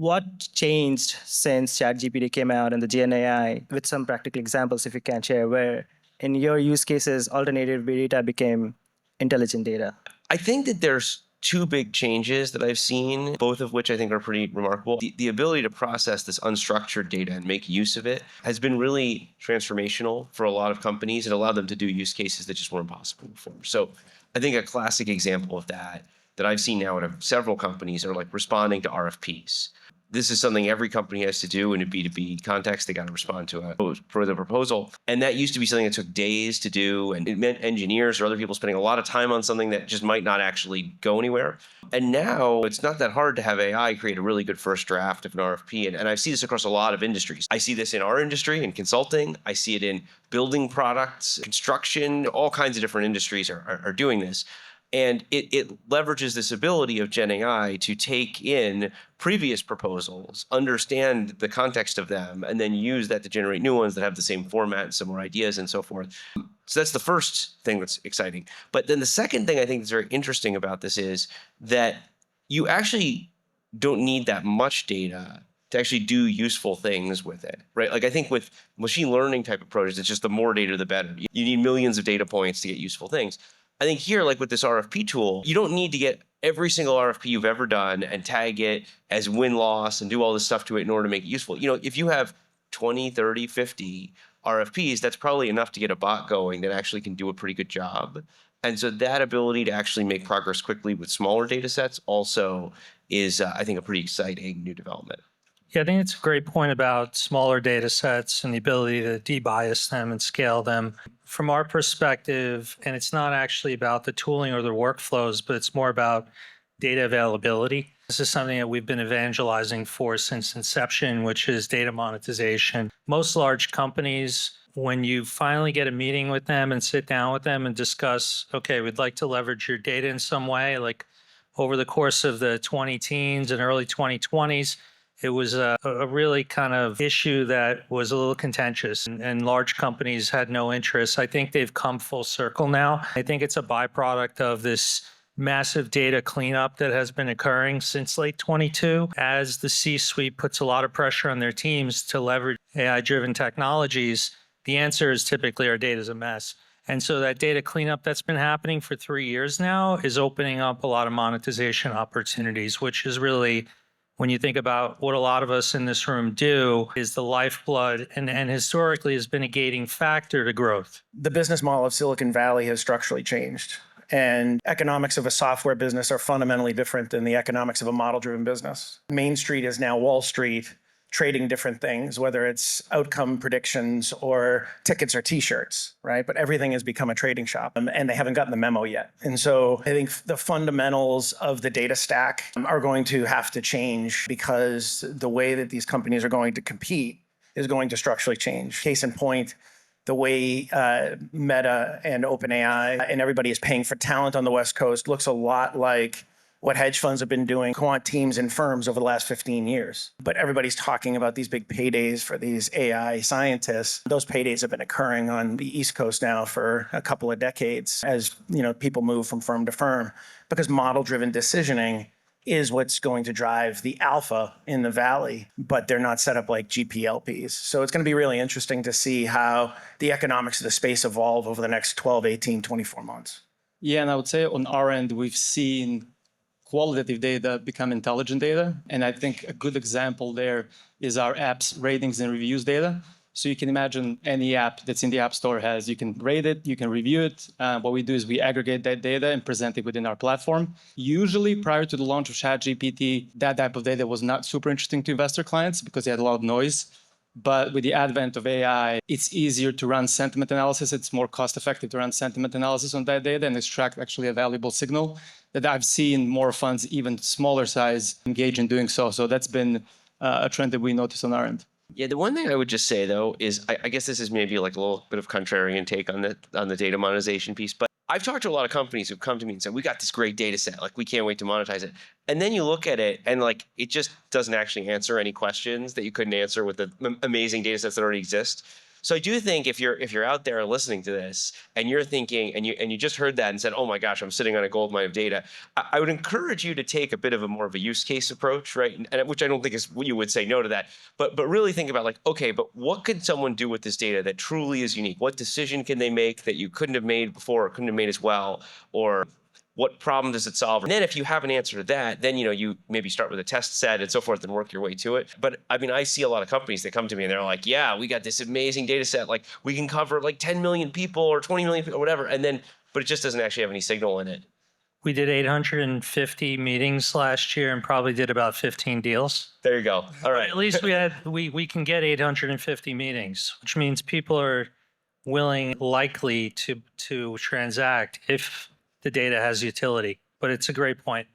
What changed since ChatGPT came out and the GenAI, with some practical examples, if you can share, where in your use cases, alternative data became intelligent data? I think that there's two big changes that I've seen, both of which I think are pretty remarkable. The ability to process this unstructured data and make use of it has been really transformational for a lot of companies. It allowed them to do use cases that just weren't possible before. So I think a classic example of that I've seen now in several companies are like responding to RFPs. This is something every company has to do in a B2B context. They got to respond to a further proposal. And that used to be something that took days to do. And it meant engineers or other people spending a lot of time on something that just might not actually go anywhere. And now it's not that hard to have AI create a really good first draft of an RFP. And I see this across a lot of industries. I see this in our industry, in consulting. I see it in building products, construction, all kinds of different industries are doing this. And it leverages this ability of GenAI to take in previous proposals, understand the context of them, and then use that to generate new ones that have the same format, similar ideas, and so forth. So that's the first thing that's exciting. But then the second thing I think is very interesting about this is that you actually don't need that much data to actually do useful things with it, right? Like I think with machine learning type approaches, it's just the more data, the better. You need millions of data points to get useful things. I think here, like with this RFP tool, you don't need to get every single RFP you've ever done and tag it as win-loss and do all this stuff to it in order to make it useful. You know, if you have 20, 30, 50 RFPs, that's probably enough to get a bot going that actually can do a pretty good job. And so that ability to actually make progress quickly with smaller data sets also is, I think, a pretty exciting new development. Yeah, I think it's a great point about smaller data sets and the ability to debias them and scale them. From our perspective, and it's not actually about the tooling or the workflows, but it's more about data availability. This is something that we've been evangelizing for since inception, which is data monetization. Most large companies, when you finally get a meeting with them and sit down with them and discuss, okay, we'd like to leverage your data in some way, like over the course of the 2010s and early 2020s, it was a really kind of issue that was a little contentious, and large companies had no interest. I think they've come full circle now. I think it's a byproduct of this massive data cleanup that has been occurring since late 22, as the C-suite puts a lot of pressure on their teams to leverage AI-driven technologies. The answer is typically our data is a mess. And so that data cleanup that's been happening for 3 years now is opening up a lot of monetization opportunities, which is really, when you think about what a lot of us in this room do, is the lifeblood and historically has been a gating factor to growth. The business model of Silicon Valley has structurally changed, and economics of a software business are fundamentally different than the economics of a model-driven business. Main Street is now Wall Street, trading different things, whether it's outcome predictions or tickets or T-shirts, right? But everything has become a trading shop, and they haven't gotten the memo yet. And so I think the fundamentals of the data stack are going to have to change, because the way that these companies are going to compete is going to structurally change. Case in point, the way Meta and OpenAI and everybody is paying for talent on the West Coast looks a lot like what hedge funds have been doing, quant teams and firms over the last 15 years. But everybody's talking about these big paydays for these AI scientists. Those paydays have been occurring on the East Coast now for a couple of decades as people move from firm to firm, because model-driven decisioning is what's going to drive the alpha in the valley, but they're not set up like GPLPs. So it's going to be really interesting to see how the economics of the space evolve over the next 12, 18, 24 months. Yeah, and I would say on our end, we've seen qualitative data become intelligent data. And I think a good example there is our app's ratings and reviews data. So you can imagine any app that's in the App Store you can rate it, you can review it. What we do is we aggregate that data and present it within our platform. Usually prior to the launch of ChatGPT, that type of data was not super interesting to investor clients because they had a lot of noise. But with the advent of AI, it's easier to run sentiment analysis. It's more cost effective to run sentiment analysis on that data and extract actually a valuable signal that I've seen more funds, even smaller size, engage in doing so. So that's been a trend that we noticed on our end. Yeah, the one thing I would just say, though, is I guess this is maybe like a little bit of contrarian take on the data monetization piece, but I've talked to a lot of companies who've come to me and said, we got this great data set, like we can't wait to monetize it. And then you look at it and like it just doesn't actually answer any questions that you couldn't answer with the amazing data sets that already exist. So I do think if you're out there listening to this and you're thinking and you just heard that and said, oh my gosh, I'm sitting on a gold mine of data, I would encourage you to take a bit of a more of a use case approach, right? And which I don't think is you would say no to that, but really think about like, okay, but what could someone do with this data that truly is unique? What decision can they make that you couldn't have made before or couldn't have made as well? Or what problem does it solve? And then if you have an answer to that, then you maybe start with a test set and so forth and work your way to it. But I mean, I see a lot of companies that come to me and they're like, yeah, we got this amazing data set. Like we can cover like 10 million people or 20 million people or whatever. But it just doesn't actually have any signal in it. We did 850 meetings last year and probably did about 15 deals. There you go. All right. At least we can get 850 meetings, which means people are likely to transact if the data has utility. But it's a great point.